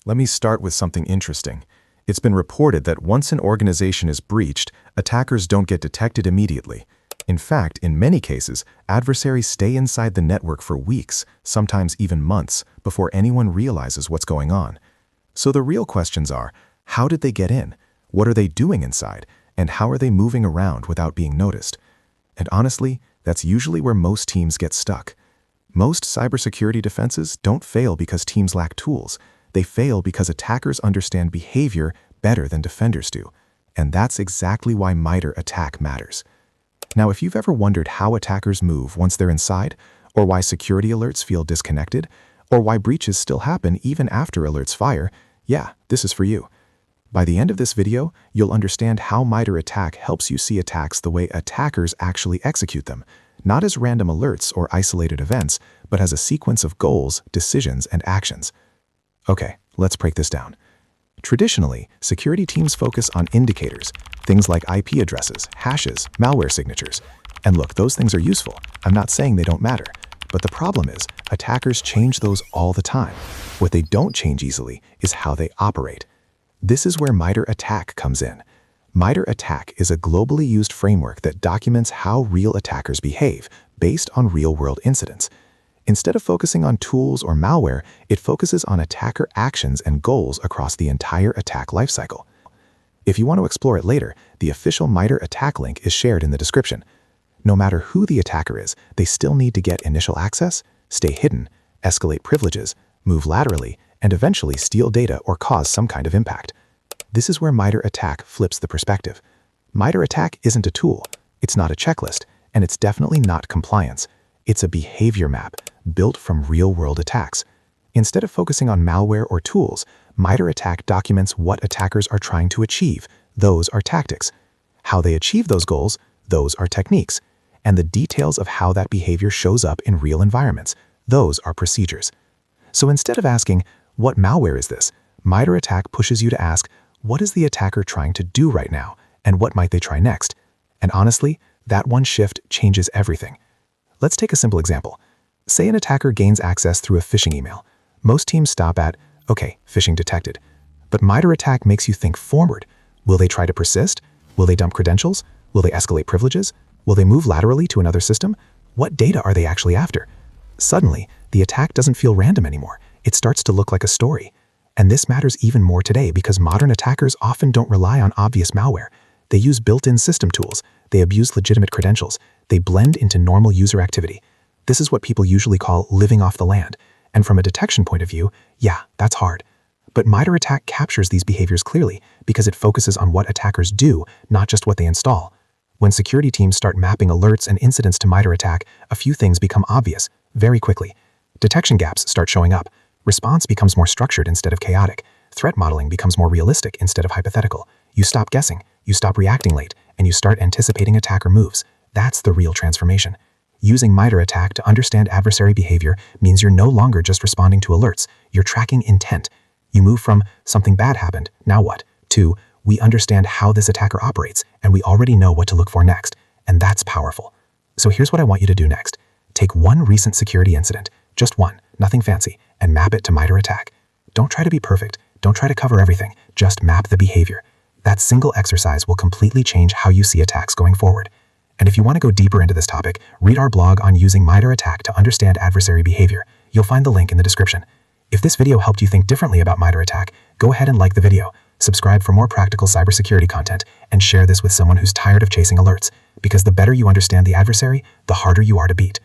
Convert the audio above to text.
Let me start with something interesting. It's been reported that once an organization is breached, attackers don't get detected immediately. In fact, in many cases, adversaries stay inside the network for weeks, sometimes even months, before anyone realizes what's going on. So the real questions are, how did they get in? What are they doing inside? And how are they moving around without being noticed? And honestly, that's usually where most teams get stuck. Most cybersecurity defenses don't fail because teams lack tools. They fail because attackers understand behavior better than defenders do. And that's exactly why MITRE ATT&CK matters. Now, if you've ever wondered how attackers move once they're inside, or why security alerts feel disconnected, or why breaches still happen even after alerts fire, yeah, this is for you. By the end of this video, you'll understand how MITRE ATT&CK helps you see attacks the way attackers actually execute them, not as random alerts or isolated events, but as a sequence of goals, decisions, and actions. Okay, let's break this down. Traditionally, security teams focus on indicators, things like IP addresses, hashes, malware signatures. And look, those things are useful. I'm not saying they don't matter. But the problem is, attackers change those all the time. What they don't change easily is how they operate. This is where MITRE ATT&CK comes in. MITRE ATT&CK is a globally used framework that documents how real attackers behave based on real-world incidents. Instead of focusing on tools or malware, it focuses on attacker actions and goals across the entire attack lifecycle. If you want to explore it later, the official MITRE ATT&CK link is shared in the description. No matter who the attacker is, they still need to get initial access, stay hidden, escalate privileges, move laterally, and eventually steal data or cause some kind of impact. This is where MITRE ATT&CK flips the perspective. MITRE ATT&CK isn't a tool, it's not a checklist, and it's definitely not compliance. It's a behavior map built from real-world attacks. Instead of focusing on malware or tools, MITRE ATT&CK documents what attackers are trying to achieve. Those are tactics. How they achieve those goals, those are techniques. And the details of how that behavior shows up in real environments, those are procedures. So instead of asking, what malware is this? MITRE ATT&CK pushes you to ask, what is the attacker trying to do right now? And what might they try next? And honestly, that one shift changes everything. Let's take a simple example. Say an attacker gains access through a phishing email. Most teams stop at, okay, phishing detected. But MITRE ATT&CK makes you think forward. Will they try to persist? Will they dump credentials? Will they escalate privileges? Will they move laterally to another system? What data are they actually after? Suddenly, the attack doesn't feel random anymore. It starts to look like a story. And this matters even more today because modern attackers often don't rely on obvious malware. They use built-in system tools. They abuse legitimate credentials. They blend into normal user activity. This is what people usually call living off the land. And from a detection point of view, yeah, that's hard. But MITRE ATT&CK captures these behaviors clearly because it focuses on what attackers do, not just what they install. When security teams start mapping alerts and incidents to MITRE ATT&CK, a few things become obvious very quickly. Detection gaps start showing up. Response becomes more structured instead of chaotic. Threat modeling becomes more realistic instead of hypothetical. You stop guessing, you stop reacting late, and you start anticipating attacker moves. That's the real transformation. Using MITRE ATT&CK to understand adversary behavior means you're no longer just responding to alerts, you're tracking intent. You move from something bad happened, now what, to we understand how this attacker operates and we already know what to look for next. And that's powerful. So here's what I want you to do next. Take one recent security incident, just one, nothing fancy, and map it to MITRE ATT&CK. Don't try to be perfect. Don't try to cover everything. Just map the behavior. That single exercise will completely change how you see attacks going forward. And if you want to go deeper into this topic, read our blog on using MITRE ATT&CK to understand adversary behavior. You'll find the link in the description. If this video helped you think differently about MITRE ATT&CK, go ahead and like the video, subscribe for more practical cybersecurity content, and share this with someone who's tired of chasing alerts. Because the better you understand the adversary, the harder you are to beat.